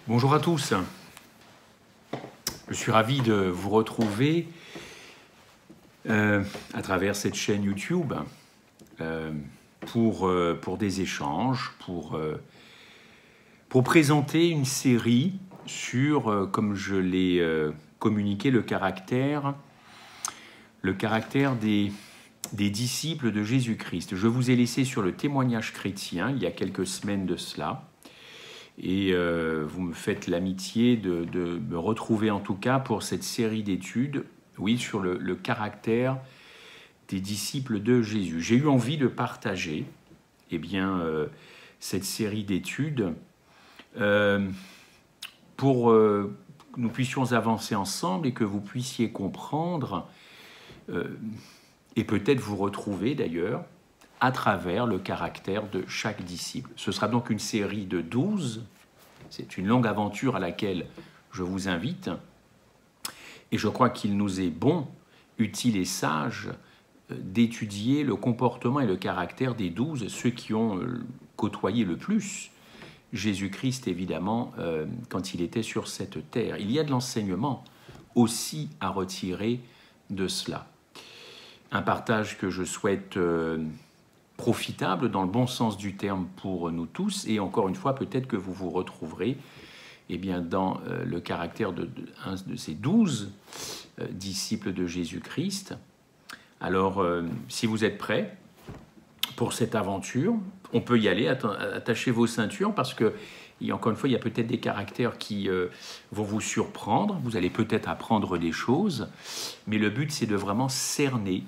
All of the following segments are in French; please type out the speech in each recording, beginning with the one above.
Bonjour à tous, je suis ravi de vous retrouver à travers cette chaîne YouTube pour des échanges, pour présenter une série sur, comme je l'ai communiqué, le caractère des disciples de Jésus-Christ. Je vous ai laissé sur le témoignage chrétien il y a quelques semaines de cela. Et vous me faites l'amitié de me retrouver en tout cas pour cette série d'études, oui, sur le caractère des disciples de Jésus. J'ai eu envie de partager cette série d'études pour que nous puissions avancer ensemble et que vous puissiez comprendre et peut-être vous retrouver d'ailleurs à travers le caractère de chaque disciple. Ce sera donc une série de 12. C'est une longue aventure à laquelle je vous invite. Et je crois qu'il nous est bon, utile et sage d'étudier le comportement et le caractère des 12, ceux qui ont côtoyé le plus Jésus-Christ, évidemment, quand il était sur cette terre. Il y a de l'enseignement aussi à retirer de cela. Un partage que je souhaite profitable dans le bon sens du terme pour nous tous, et encore une fois, peut-être que vous vous retrouverez dans le caractère de ces 12 disciples de Jésus-Christ. Alors, si vous êtes prêts pour cette aventure, on peut y aller, attachez vos ceintures, parce que, encore une fois, il y a peut-être des caractères qui vont vous surprendre, vous allez peut-être apprendre des choses, mais le but, c'est de vraiment cerner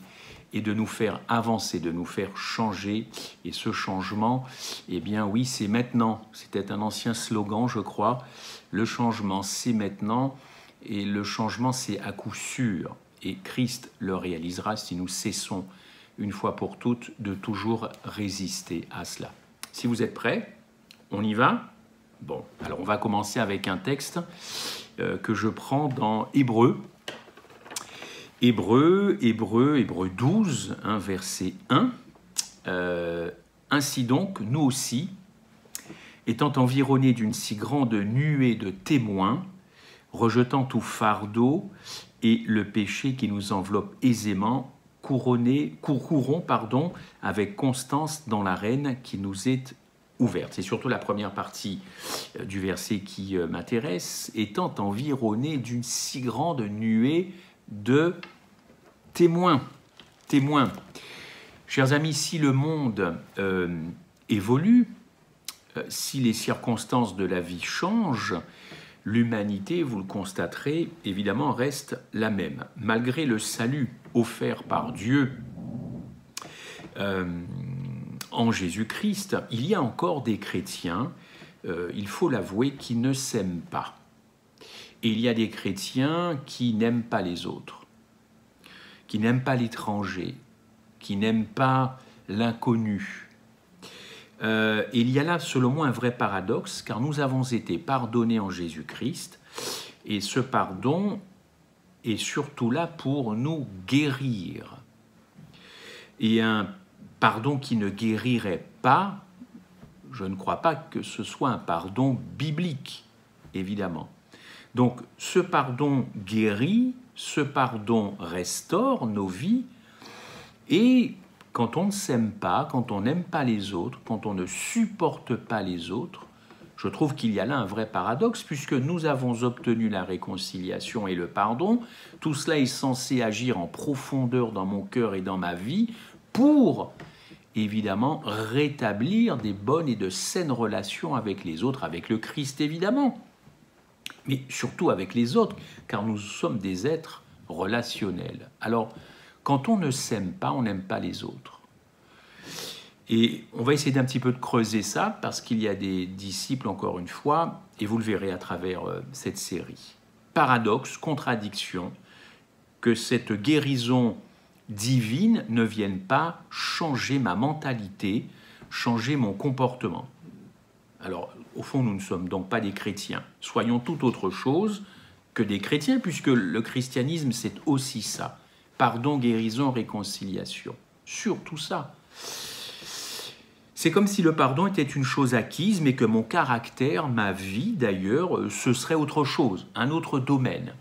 et de nous faire avancer, de nous faire changer. Et ce changement, oui, c'est maintenant. C'était un ancien slogan, je crois. Le changement, c'est maintenant. Et le changement, c'est à coup sûr. Et Christ le réalisera si nous cessons, une fois pour toutes, de toujours résister à cela. Si vous êtes prêts, on y va? Bon, alors on va commencer avec un texte que je prends dans Hébreux. Hébreux 12, verset 1. Ainsi donc, nous aussi, étant environnés d'une si grande nuée de témoins, rejetant tout fardeau et le péché qui nous enveloppe aisément, courons avec constance dans l'arène qui nous est ouverte. C'est surtout la première partie du verset qui m'intéresse. Étant environnés d'une si grande nuée de témoins. Chers amis, si le monde évolue, si les circonstances de la vie changent, l'humanité, vous le constaterez, évidemment reste la même. Malgré le salut offert par Dieu en Jésus-Christ, il y a encore des chrétiens, il faut l'avouer, qui ne s'aiment pas. Et il y a des chrétiens qui n'aiment pas les autres, qui n'aiment pas l'étranger, qui n'aiment pas l'inconnu. Il y a là, selon moi, un vrai paradoxe, car nous avons été pardonnés en Jésus-Christ, et ce pardon est surtout là pour nous guérir. Et un pardon qui ne guérirait pas, je ne crois pas que ce soit un pardon biblique, évidemment. Donc, ce pardon guérit, ce pardon restaure nos vies, et quand on ne s'aime pas, quand on n'aime pas les autres, quand on ne supporte pas les autres, je trouve qu'il y a là un vrai paradoxe, puisque nous avons obtenu la réconciliation et le pardon. Tout cela est censé agir en profondeur dans mon cœur et dans ma vie pour, évidemment, rétablir des bonnes et de saines relations avec les autres, avec le Christ, évidemment, mais surtout avec les autres, car nous sommes des êtres relationnels. Alors, quand on ne s'aime pas, on n'aime pas les autres. Et on va essayer d'un petit peu de creuser ça, parce qu'il y a des disciples, encore une fois, et vous le verrez à travers cette série. Paradoxe, contradiction, que cette guérison divine ne vienne pas changer ma mentalité, changer mon comportement. Alors, au fond, nous ne sommes donc pas des chrétiens. Soyons tout autre chose que des chrétiens, puisque le christianisme, c'est aussi ça. Pardon, guérison, réconciliation. Surtout ça. C'est comme si le pardon était une chose acquise, mais que mon caractère, ma vie d'ailleurs, ce serait autre chose, un autre domaine.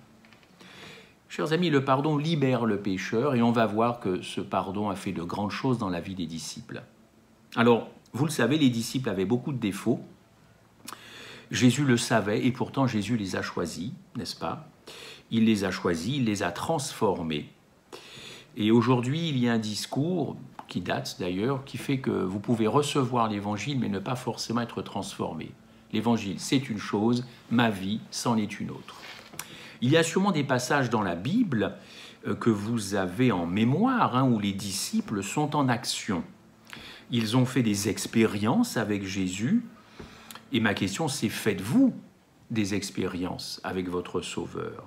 Chers amis, le pardon libère le pécheur et on va voir que ce pardon a fait de grandes choses dans la vie des disciples. Alors, vous le savez, les disciples avaient beaucoup de défauts. Jésus le savait et pourtant Jésus les a choisis, n'est-ce pas? Il les a choisis, il les a transformés. Et aujourd'hui, il y a un discours qui date d'ailleurs, qui fait que vous pouvez recevoir l'évangile mais ne pas forcément être transformé. L'évangile, c'est une chose, ma vie, c'en est une autre. Il y a sûrement des passages dans la Bible que vous avez en mémoire, où les disciples sont en action. Ils ont fait des expériences avec Jésus. Et ma question, c'est faites-vous des expériences avec votre Sauveur?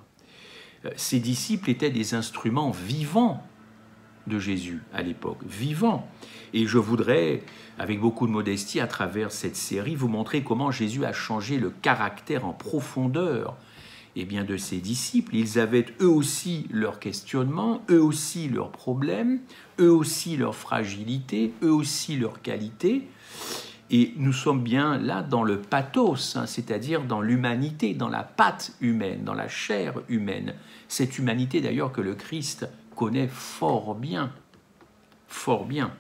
Ces disciples étaient des instruments vivants de Jésus à l'époque, vivants. Et je voudrais, avec beaucoup de modestie, à travers cette série, vous montrer comment Jésus a changé le caractère en profondeur de ses disciples. Ils avaient eux aussi leurs questionnements, eux aussi leurs problèmes, eux aussi leurs fragilités, eux aussi leurs qualités. Et nous sommes bien là dans le pathos, c'est-à-dire dans l'humanité, dans la patte humaine, dans la chair humaine. Cette humanité d'ailleurs que le Christ connaît fort bien, fort bien.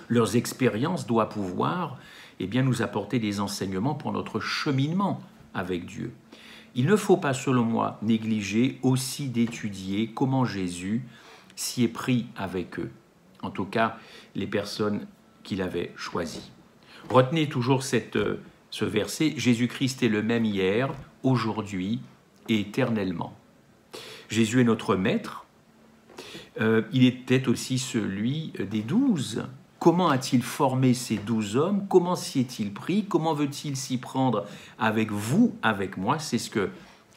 Leurs expériences doivent pouvoir nous apporter des enseignements pour notre cheminement avec Dieu. Il ne faut pas, selon moi, négliger aussi d'étudier comment Jésus s'y est pris avec eux, en tout cas les personnes qu'il avait choisies. Retenez toujours ce verset, Jésus-Christ est le même hier, aujourd'hui et éternellement. Jésus est notre maître, il était aussi celui des 12. Comment a-t-il formé ces 12 hommes? Comment s'y est-il pris? Comment veut-il s'y prendre avec vous, avec moi? C'est ce que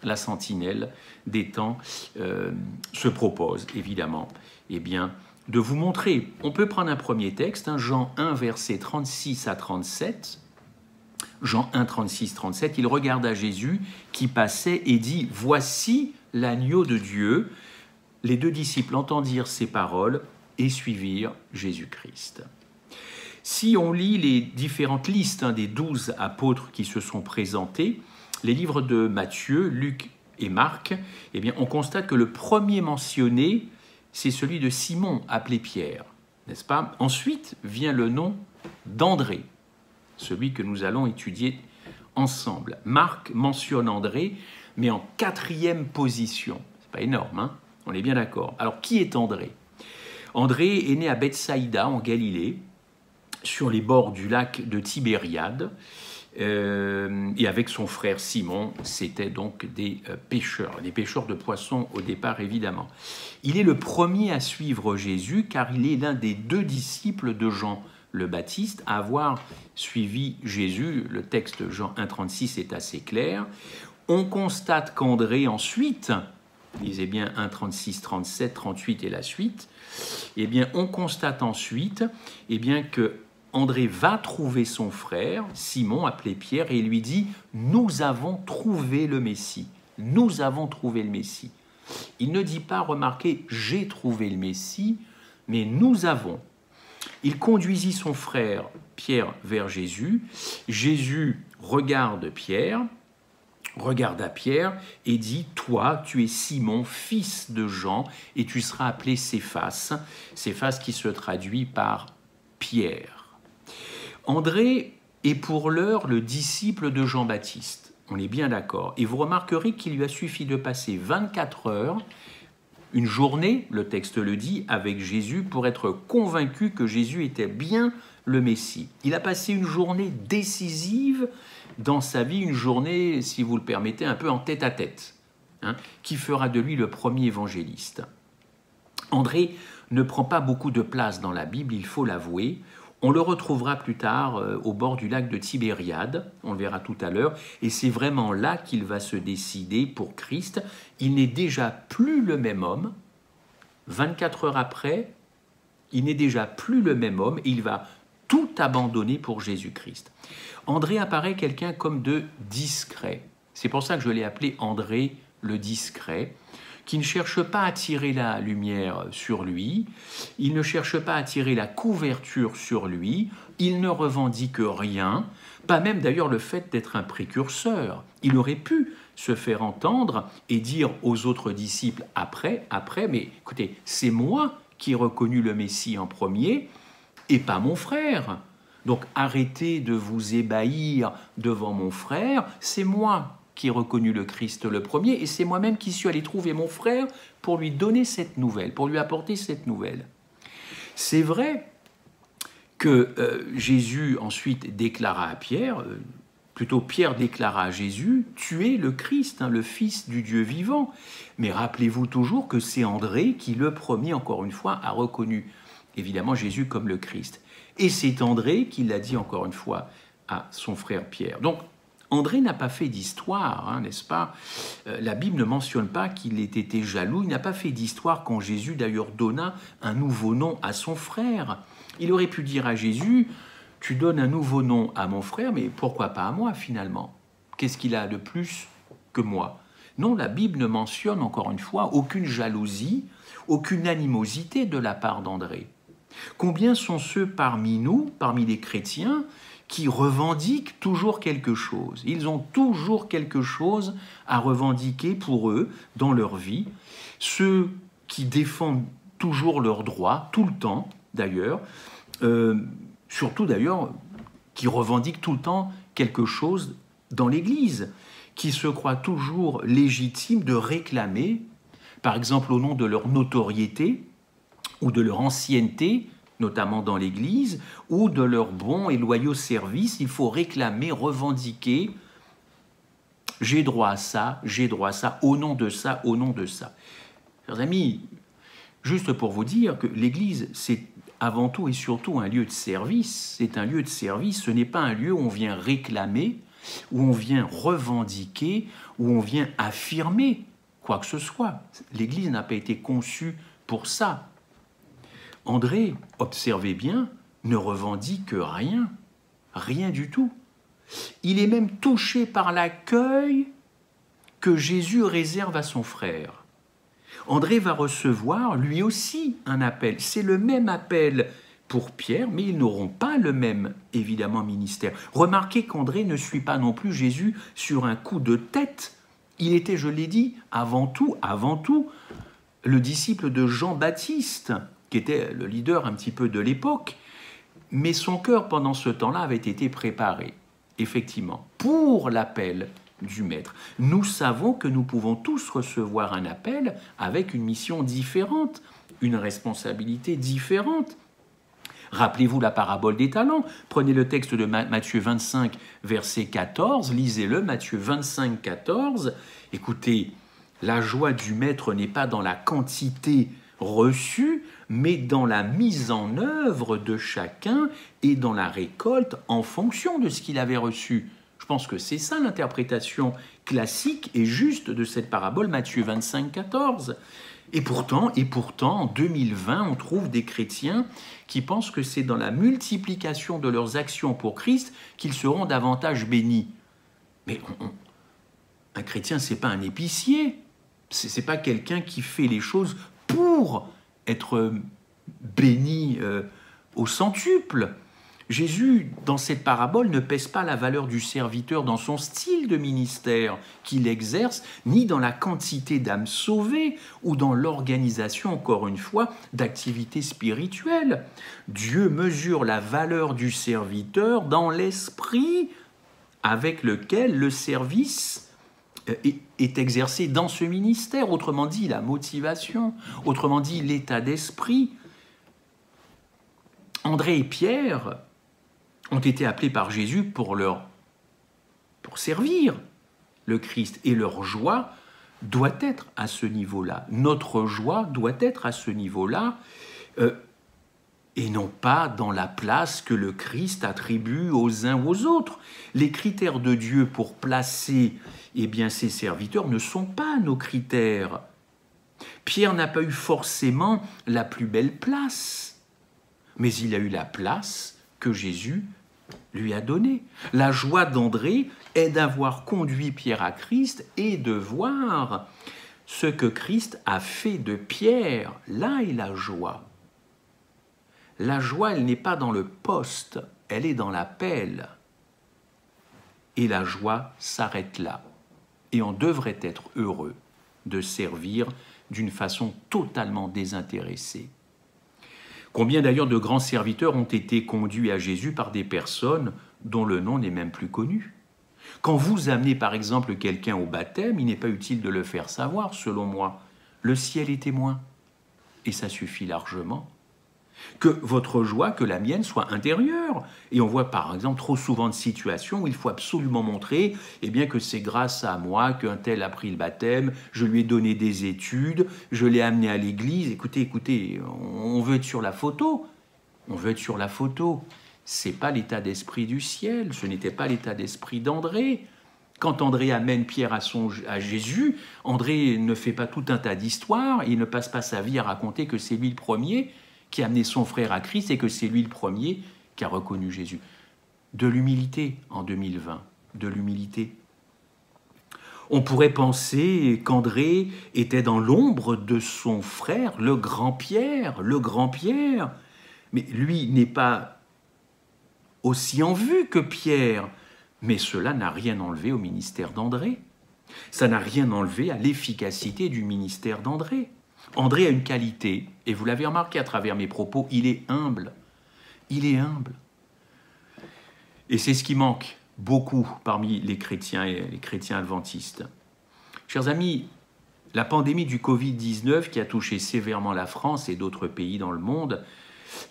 la sentinelle des temps se propose, évidemment, de vous montrer. On peut prendre un premier texte, Jean 1, versets 36 à 37. Jean 1, 36, 37, il regarda Jésus qui passait et dit « Voici l'agneau de Dieu ». Les deux disciples entendirent ces paroles et suivirent Jésus-Christ. Si on lit les différentes listes des 12 apôtres qui se sont présentés, les livres de Matthieu, Luc et Marc, on constate que le premier mentionné, c'est celui de Simon, appelé Pierre, n'est-ce pas? Ensuite vient le nom d'André, celui que nous allons étudier ensemble. Marc mentionne André, mais en 4e position. C'est pas énorme, on est bien d'accord. Alors, qui est André? André est né à Bethsaïda, en Galilée, sur les bords du lac de Tibériade, et avec son frère Simon, c'était donc des pêcheurs de poissons au départ, évidemment. Il est le premier à suivre Jésus, car il est l'un des 2 disciples de Jean le Baptiste à avoir suivi Jésus. Le texte Jean 1,36 est assez clair. On constate qu'André ensuite, lisez bien 1,36, 37, 38 et la suite, on constate ensuite que André va trouver son frère, Simon, appelé Pierre, et il lui dit « Nous avons trouvé le Messie. Nous avons trouvé le Messie. » Il ne dit pas, remarquez, « J'ai trouvé le Messie », mais « Nous avons ». Il conduisit son frère Pierre vers Jésus. Jésus regarda Pierre et dit « Toi, tu es Simon, fils de Jean, et tu seras appelé Céphas ». Céphas qui se traduit par Pierre. André est pour l'heure le disciple de Jean-Baptiste. On est bien d'accord. Et vous remarquerez qu'il lui a suffi de passer 24 heures, une journée, le texte le dit, avec Jésus pour être convaincu que Jésus était bien le Messie. Il a passé une journée décisive dans sa vie, une journée, si vous le permettez, un peu en tête-à-tête, qui fera de lui le premier évangéliste. André ne prend pas beaucoup de place dans la Bible, il faut l'avouer. On le retrouvera plus tard au bord du lac de Tibériade, on le verra tout à l'heure, et c'est vraiment là qu'il va se décider pour Christ. Il n'est déjà plus le même homme. 24 heures après, il n'est déjà plus le même homme et il va tout abandonner pour Jésus-Christ. André apparaît quelqu'un comme de discret. C'est pour ça que je l'ai appelé André le discret, qui ne cherche pas à attirer la lumière sur lui, il ne cherche pas à attirer la couverture sur lui, il ne revendique rien, pas même d'ailleurs le fait d'être un précurseur. Il aurait pu se faire entendre et dire aux autres disciples après, mais écoutez, c'est moi qui ai reconnu le Messie en premier et pas mon frère. Donc arrêtez de vous ébahir devant mon frère, c'est moi qui ai reconnu le Christ le premier et c'est moi-même qui suis allé trouver mon frère pour lui donner cette nouvelle, pour lui apporter cette nouvelle. C'est vrai que Jésus ensuite déclara à Pierre, plutôt Pierre déclara à Jésus, « Tu es le Christ, le Fils du Dieu vivant ». Mais rappelez-vous toujours que c'est André qui, le premier, encore une fois, a reconnu évidemment Jésus comme le Christ. Et c'est André qui l'a dit encore une fois à son frère Pierre. Donc, André n'a pas fait d'histoire, n'est-ce pas? La Bible ne mentionne pas qu'il ait été jaloux. Il n'a pas fait d'histoire quand Jésus d'ailleurs donna un nouveau nom à son frère. Il aurait pu dire à Jésus, « Tu donnes un nouveau nom à mon frère, mais pourquoi pas à moi finalement? Qu'est-ce qu'il a de plus que moi ?» Non, la Bible ne mentionne encore une fois aucune jalousie, aucune animosité de la part d'André. Combien sont ceux parmi nous, parmi les chrétiens, qui revendiquent toujours quelque chose? Ils ont toujours quelque chose à revendiquer pour eux dans leur vie. Ceux qui défendent toujours leurs droits, tout le temps d'ailleurs, surtout d'ailleurs, qui revendiquent tout le temps quelque chose dans l'Église, qui se croient toujours légitimes de réclamer, par exemple au nom de leur notoriété, ou de leur ancienneté, notamment dans l'Église, ou de leurs bons et loyaux services, il faut réclamer, revendiquer, j'ai droit à ça, au nom de ça, au nom de ça. Chers amis, juste pour vous dire que l'Église, c'est avant tout et surtout un lieu de service, c'est un lieu de service, ce n'est pas un lieu où on vient réclamer, où on vient revendiquer, où on vient affirmer quoi que ce soit. L'Église n'a pas été conçue pour ça. André, observez bien, ne revendique rien, rien du tout. Il est même touché par l'accueil que Jésus réserve à son frère. André va recevoir lui aussi un appel. C'est le même appel pour Pierre, mais ils n'auront pas le même, évidemment, ministère. Remarquez qu'André ne suit pas non plus Jésus sur un coup de tête. Il était, je l'ai dit, avant tout, le disciple de Jean-Baptiste, qui était le leader un petit peu de l'époque, mais son cœur pendant ce temps-là avait été préparé, effectivement, pour l'appel du Maître. Nous savons que nous pouvons tous recevoir un appel avec une mission différente, une responsabilité différente. Rappelez-vous la parabole des talents. Prenez le texte de Matthieu 25, verset 14, lisez-le, Matthieu 25, 14. Écoutez, la joie du Maître n'est pas dans la quantité reçue, mais dans la mise en œuvre de chacun et dans la récolte en fonction de ce qu'il avait reçu. Je pense que c'est ça l'interprétation classique et juste de cette parabole Matthieu 25, 14. Et pourtant, en 2020, on trouve des chrétiens qui pensent que c'est dans la multiplication de leurs actions pour Christ qu'ils seront davantage bénis. Mais un chrétien, c'est pas un épicier, c'est pas quelqu'un qui fait les choses pour être béni au centuple. Jésus, dans cette parabole, ne pèse pas la valeur du serviteur dans son style de ministère qu'il exerce, ni dans la quantité d'âmes sauvées ou dans l'organisation, encore une fois, d'activités spirituelles. Dieu mesure la valeur du serviteur dans l'esprit avec lequel le service est exercé dans ce ministère, autrement dit la motivation, autrement dit l'état d'esprit. André et Pierre ont été appelés par Jésus pour servir le Christ, et leur joie doit être à ce niveau-là. Notre joie doit être à ce niveau-là, et non pas dans la place que le Christ attribue aux uns ou aux autres. Les critères de Dieu pour placer ses serviteurs ne sont pas nos critères. Pierre n'a pas eu forcément la plus belle place, mais il a eu la place que Jésus lui a donnée. La joie d'André est d'avoir conduit Pierre à Christ et de voir Ce que Christ a fait de Pierre, là est la joie. La joie, elle n'est pas dans le poste, elle est dans l'appel. Et la joie s'arrête là. Et on devrait être heureux de servir d'une façon totalement désintéressée. Combien d'ailleurs de grands serviteurs ont été conduits à Jésus par des personnes dont le nom n'est même plus connu. Quand vous amenez par exemple quelqu'un au baptême, il n'est pas utile de le faire savoir, selon moi. Le ciel est témoin. Et ça suffit largement. Que votre joie, que la mienne, soit intérieure. Et on voit par exemple trop souvent de situations où il faut absolument montrer eh bien, que c'est grâce à moi qu'un tel a pris le baptême, je lui ai donné des études, je l'ai amené à l'église. Écoutez, on veut être sur la photo. On veut être sur la photo. Ce n'est pas l'état d'esprit du ciel, ce n'était pas l'état d'esprit d'André. Quand André amène Pierre à Jésus, André ne fait pas tout un tas d'histoires, il ne passe pas sa vie à raconter que c'est lui le premier qui a amené son frère à Christ et que c'est lui le premier qui a reconnu Jésus. De l'humilité en 2020, de l'humilité. On pourrait penser qu'André était dans l'ombre de son frère, le grand Pierre, mais lui n'est pas aussi en vue que Pierre. Mais cela n'a rien enlevé au ministère d'André. Ça n'a rien enlevé à l'efficacité du ministère d'André. André a une qualité, et vous l'avez remarqué à travers mes propos, il est humble. Il est humble. Et c'est ce qui manque beaucoup parmi les chrétiens et les chrétiens adventistes. Chers amis, la pandémie du Covid-19 qui a touché sévèrement la France et d'autres pays dans le monde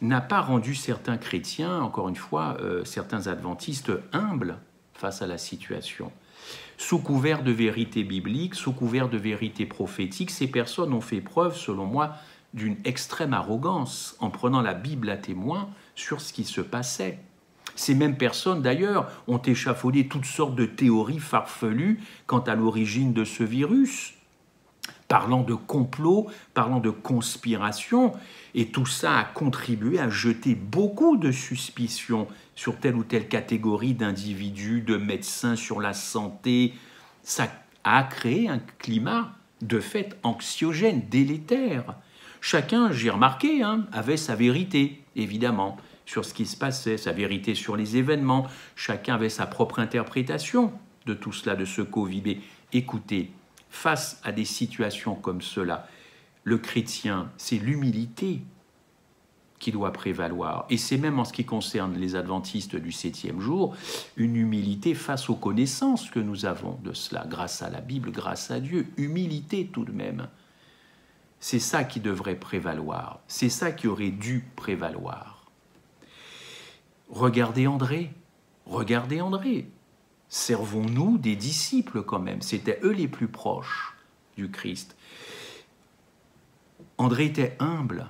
n'a pas rendu certains chrétiens, encore une fois, certains adventistes humbles face à la situation. Sous couvert de vérité biblique, sous couvert de vérité prophétique, ces personnes ont fait preuve, selon moi, d'une extrême arrogance en prenant la Bible à témoin sur ce qui se passait. Ces mêmes personnes, d'ailleurs, ont échafaudé toutes sortes de théories farfelues quant à l'origine de ce virus, parlant de complot, parlant de conspiration, et tout ça a contribué à jeter beaucoup de suspicions sur telle ou telle catégorie d'individus, de médecins sur la santé. Ça a créé un climat de fait anxiogène, délétère. Chacun, j'ai remarqué, avait sa vérité, évidemment, sur ce qui se passait, sa vérité sur les événements. Chacun avait sa propre interprétation de tout cela, de ce Covid. Mais écoutez, face à des situations comme cela, le chrétien, c'est l'humilité qui doit prévaloir. Et c'est même en ce qui concerne les adventistes du 7e jour, une humilité face aux connaissances que nous avons de cela, grâce à la Bible, grâce à Dieu. Humilité tout de même. C'est ça qui devrait prévaloir. C'est ça qui aurait dû prévaloir. Regardez André. Regardez André. Servons-nous des disciples quand même. C'était eux les plus proches du Christ. André était humble.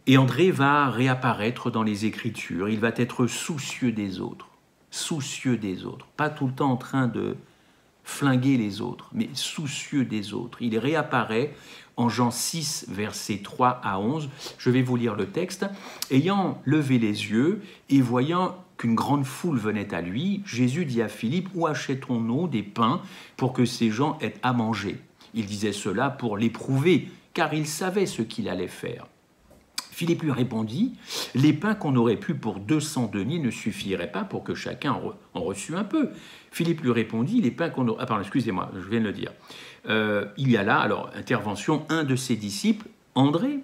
Et André va réapparaître dans les Écritures. Il va être soucieux des autres. Soucieux des autres. Pas tout le temps en train de flinguer les autres, mais soucieux des autres. Il réapparaît en Jean 6, versets 3 à 11. Je vais vous lire le texte. « Ayant levé les yeux et voyant qu'une grande foule venait à lui, Jésus dit à Philippe, « Où achetons-nous des pains pour que ces gens aient à manger ?» Il disait cela pour l'éprouver, car il savait ce qu'il allait faire. Philippe lui répondit, « Les pains qu'on aurait pu pour 200 deniers ne suffiraient pas pour que chacun en reçût un peu. » Philippe lui répondit, « Les pains qu'on aurait... » Ah pardon, excusez-moi, je viens de le dire. Il y a là, alors, intervention, un de ses disciples, André,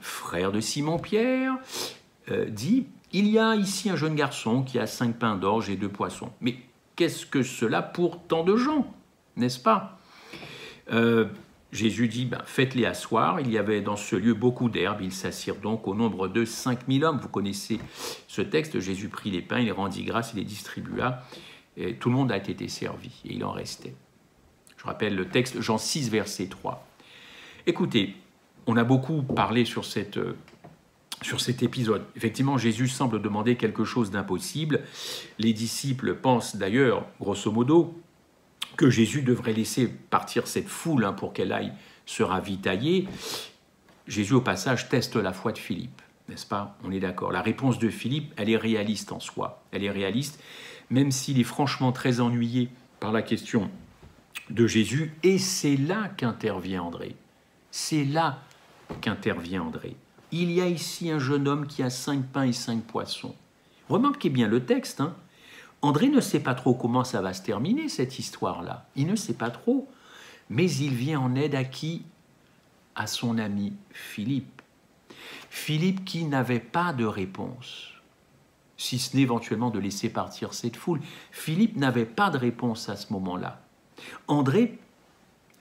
frère de Simon-Pierre, dit, « Il y a ici un jeune garçon qui a 5 pains d'orge et 2 poissons. » Mais qu'est-ce que cela pour tant de gens, n'est-ce pas ? Jésus dit, faites-les asseoir. Il y avait dans ce lieu beaucoup d'herbes. Ils s'assirent donc au nombre de 5000 hommes. Vous connaissez ce texte. Jésus prit les pains, il rendit grâce, il les distribua. Et tout le monde a été servi et il en restait. Je rappelle le texte, Jean 6, verset 3. Écoutez, on a beaucoup parlé sur cet épisode. Effectivement, Jésus semble demander quelque chose d'impossible. Les disciples pensent d'ailleurs, grosso modo, que Jésus devrait laisser partir cette foule pour qu'elle aille se ravitailler. Jésus, au passage, teste la foi de Philippe, n'est-ce pas? On est d'accord. La réponse de Philippe, elle est réaliste en soi. Elle est réaliste, même s'il est franchement très ennuyé par la question de Jésus, et c'est là qu'intervient André. C'est là qu'intervient André. Il y a ici un jeune homme qui a 5 pains et 5 poissons. Remarquez bien le texte, hein. André ne sait pas trop comment ça va se terminer, cette histoire-là. Il ne sait pas trop. Mais il vient en aide à qui? À son ami Philippe. Philippe qui n'avait pas de réponse, si ce n'est éventuellement de laisser partir cette foule. Philippe n'avait pas de réponse à ce moment-là. André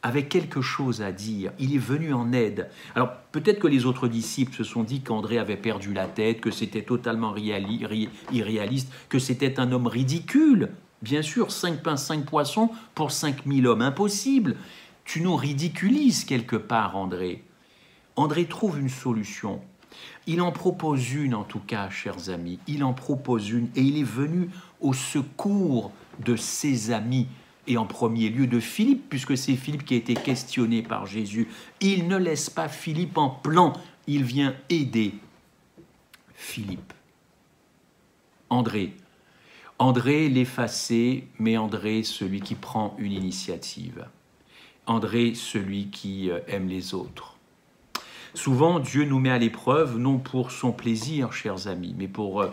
avait quelque chose à dire, il est venu en aide. Alors peut-être que les autres disciples se sont dit qu'André avait perdu la tête, que c'était totalement irréaliste, que c'était un homme ridicule. Bien sûr, 5 pains, 5 poissons pour 5000 hommes, impossible. Tu nous ridiculises quelque part, André. André trouve une solution. Il en propose une, en tout cas, chers amis. Il en propose une et il est venu au secours de ses amis et en premier lieu de Philippe, puisque c'est Philippe qui a été questionné par Jésus. Il ne laisse pas Philippe en plan, il vient aider Philippe. André l'effacé, mais André celui qui prend une initiative. André celui qui aime les autres. Souvent, Dieu nous met à l'épreuve, non pour son plaisir, chers amis, mais pour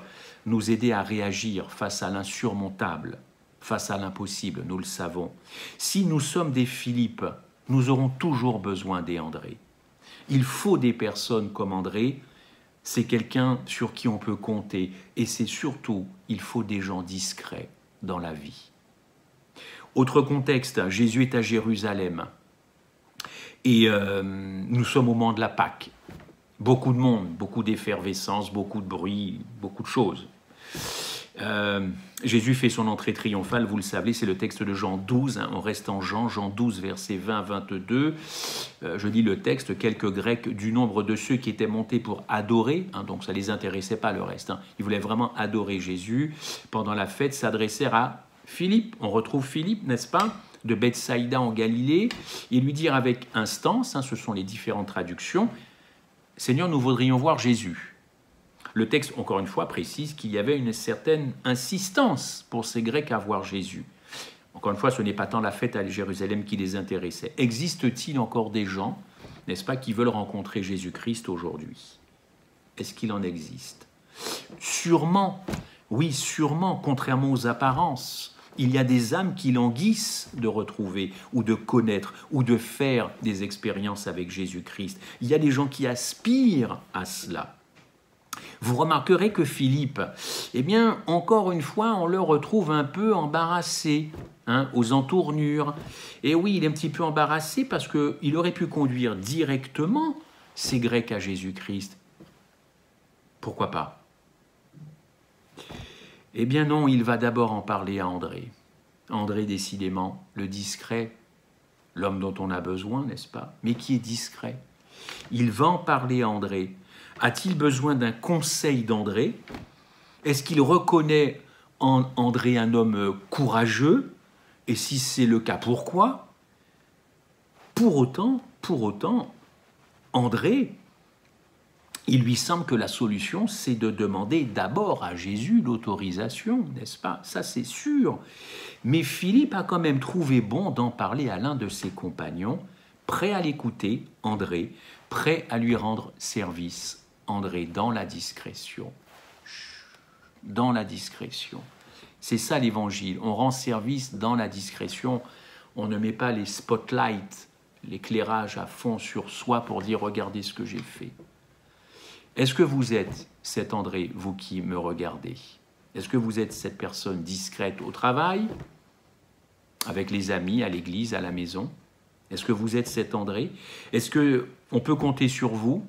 nous aider à réagir face à l'insurmontable, face à l'impossible, nous le savons. Si nous sommes des Philippe, nous aurons toujours besoin des André. Il faut des personnes comme André, c'est quelqu'un sur qui on peut compter, et c'est surtout, il faut des gens discrets dans la vie. Autre contexte, Jésus est à Jérusalem, et nous sommes au moment de la Pâque. Beaucoup de monde, beaucoup d'effervescence, beaucoup de bruit, beaucoup de choses. Jésus fait son entrée triomphale, vous le savez, c'est le texte de Jean 12, hein, on reste en Jean 12, versets 20-22. Je lis le texte, quelques Grecs du nombre de ceux qui étaient montés pour adorer, hein, donc ça ne les intéressait pas le reste, hein, ils voulaient vraiment adorer Jésus, pendant la fête s'adressèrent à Philippe, on retrouve Philippe, n'est-ce pas, de Bethsaïda en Galilée, et lui dire avec instance, hein, ce sont les différentes traductions, « Seigneur, nous voudrions voir Jésus ». Le texte, encore une fois, précise qu'il y avait une certaine insistance pour ces Grecs à voir Jésus. Encore une fois, ce n'est pas tant la fête à Jérusalem qui les intéressait. Existe-t-il encore des gens, n'est-ce pas, qui veulent rencontrer Jésus-Christ aujourd'hui? Est-ce qu'il en existe? Sûrement, oui, sûrement, contrairement aux apparences. Il y a des âmes qui languissent de retrouver ou de connaître ou de faire des expériences avec Jésus-Christ. Il y a des gens qui aspirent à cela. Vous remarquerez que Philippe, eh bien, encore une fois, on le retrouve un peu embarrassé, hein, aux entournures. Et oui, il est un petit peu embarrassé parce qu'il aurait pu conduire directement ces Grecs à Jésus-Christ. Pourquoi pas? Eh bien non, il va d'abord en parler à André. André, décidément, le discret, l'homme dont on a besoin, n'est-ce pas? Mais qui est discret. Il va en parler à André. A-t-il besoin d'un conseil d'André? Est-ce qu'il reconnaît en André un homme courageux? Et si c'est le cas, pourquoi? Pour autant, André, il lui semble que la solution, c'est de demander d'abord à Jésus l'autorisation, n'est-ce pas? Ça, c'est sûr. Mais Philippe a quand même trouvé bon d'en parler à l'un de ses compagnons, prêt à l'écouter, André, prêt à lui rendre service. André, dans la discrétion. Dans la discrétion. C'est ça l'évangile. On rend service dans la discrétion. On ne met pas les spotlights, l'éclairage à fond sur soi pour dire « regardez ce que j'ai fait ». Est-ce que vous êtes cet André, vous qui me regardez? Est-ce que vous êtes cette personne discrète au travail, avec les amis, à l'église, à la maison? Est-ce que vous êtes cet André? Est-ce qu'on peut compter sur vous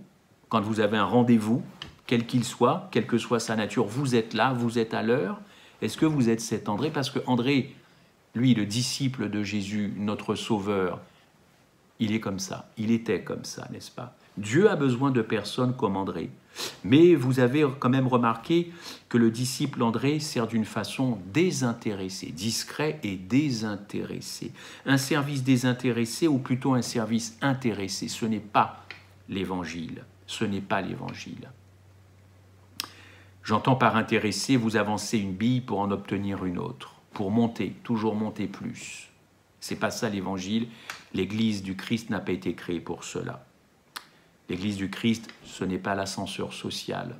quand vous avez un rendez-vous, quel qu'il soit, quelle que soit sa nature, vous êtes là, vous êtes à l'heure? Est-ce que vous êtes cet André? Parce que André, lui, le disciple de Jésus, notre Sauveur, il est comme ça, il était comme ça, n'est-ce pas? Dieu a besoin de personnes comme André. Mais vous avez quand même remarqué que le disciple André sert d'une façon désintéressée, discret et désintéressé. Un service désintéressé ou plutôt un service intéressé, ce n'est pas l'évangile. Ce n'est pas l'évangile. J'entends par intéressé, vous avancez une bille pour en obtenir une autre, pour monter, toujours monter plus. C'est pas ça l'Évangile. L'Église du Christ n'a pas été créée pour cela. L'Église du Christ, ce n'est pas l'ascenseur social.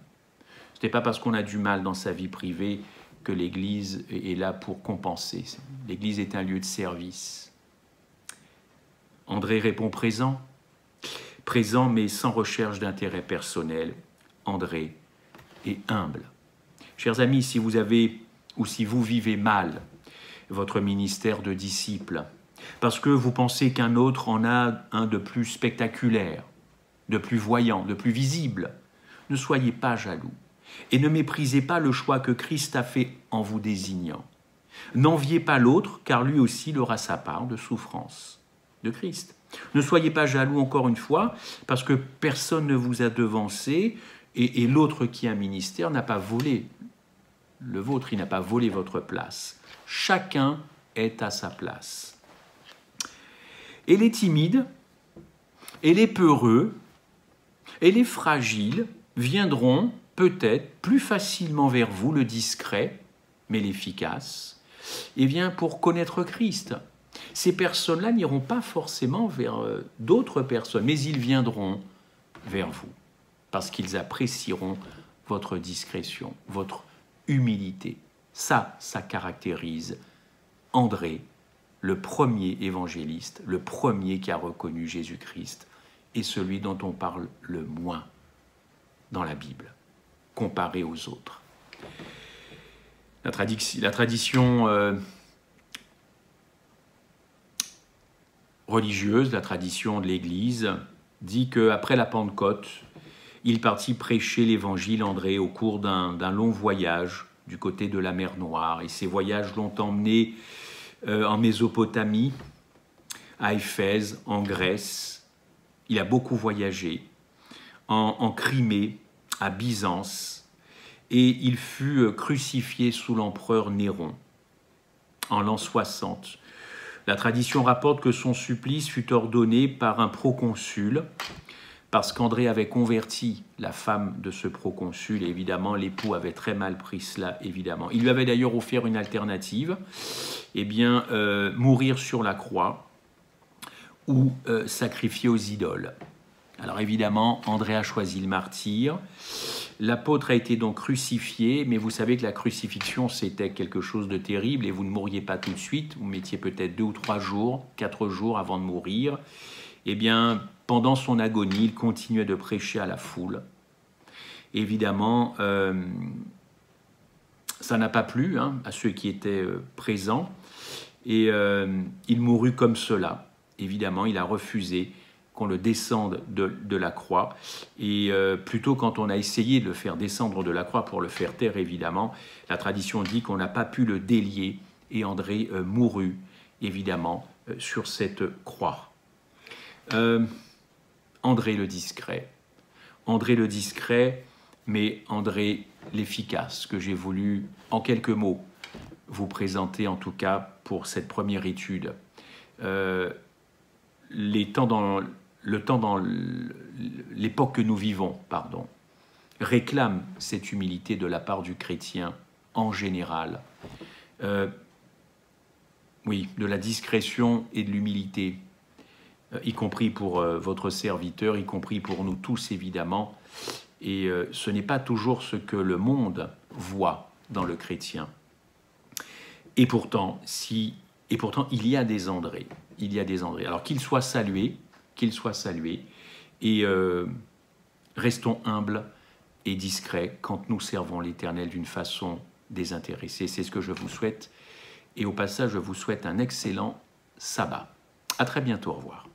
Ce n'est pas parce qu'on a du mal dans sa vie privée que l'Église est là pour compenser. L'Église est un lieu de service. André répond présent. Présent, mais sans recherche d'intérêt personnel. André est humble. Chers amis, si vous avez ou si vous vivez mal votre ministère de disciple, parce que vous pensez qu'un autre en a un de plus spectaculaire, de plus voyant, de plus visible, ne soyez pas jaloux et ne méprisez pas le choix que Christ a fait en vous désignant. N'enviez pas l'autre, car lui aussi il aura sa part de souffrance de Christ. Ne soyez pas jaloux encore une fois, parce que personne ne vous a devancé et l'autre qui a un ministère n'a pas volé le vôtre, il n'a pas volé votre place. Chacun est à sa place. Et les timides, et les peureux, et les fragiles viendront peut-être plus facilement vers vous, le discret, mais l'efficace, et bien pour connaître Christ. Ces personnes-là n'iront pas forcément vers d'autres personnes, mais ils viendront vers vous, parce qu'ils apprécieront votre discrétion, votre humilité. Ça caractérise André, le premier évangéliste, le premier qui a reconnu Jésus-Christ, et celui dont on parle le moins dans la Bible, comparé aux autres. La tradition religieuse, la tradition de l'Église, dit qu'après la Pentecôte, il partit prêcher l'Évangile, André, au cours d'un long voyage du côté de la mer Noire. Et ces voyages l'ont emmené en Mésopotamie, à Éphèse, en Grèce. Il a beaucoup voyagé, en Crimée, à Byzance, et il fut crucifié sous l'empereur Néron en l'an 60. La tradition rapporte que son supplice fut ordonné par un proconsul, parce qu'André avait converti la femme de ce proconsul, et évidemment, l'époux avait très mal pris cela, évidemment. Il lui avait d'ailleurs offert une alternative, eh bien, mourir sur la croix ou sacrifier aux idoles. Alors évidemment, André a choisi le martyre. L'apôtre a été donc crucifié, mais vous savez que la crucifixion, c'était quelque chose de terrible, et vous ne mouriez pas tout de suite, vous mettiez peut-être 2 ou 3 jours, 4 jours avant de mourir. Eh bien, pendant son agonie, il continuait de prêcher à la foule. Évidemment, ça n'a pas plu à ceux qui étaient présents, et il mourut comme cela. Évidemment, il a refusé qu'on le descende de la croix, et plutôt quand on a essayé de le faire descendre de la croix pour le faire taire, évidemment, la tradition dit qu'on n'a pas pu le délier, et André mourut, évidemment, sur cette croix. André le discret, mais André l'efficace, que j'ai voulu, en quelques mots, vous présenter, en tout cas, pour cette première étude. L'époque que nous vivons, réclame cette humilité de la part du chrétien en général. Oui, de la discrétion et de l'humilité, y compris pour votre serviteur, y compris pour nous tous, évidemment. Et ce n'est pas toujours ce que le monde voit dans le chrétien. Et pourtant, il y a des Andrés. Il y a des Andrés. Alors qu'ils soient salués, et restons humbles et discrets quand nous servons l'Éternel d'une façon désintéressée. C'est ce que je vous souhaite. Et au passage, je vous souhaite un excellent sabbat. À très bientôt, au revoir.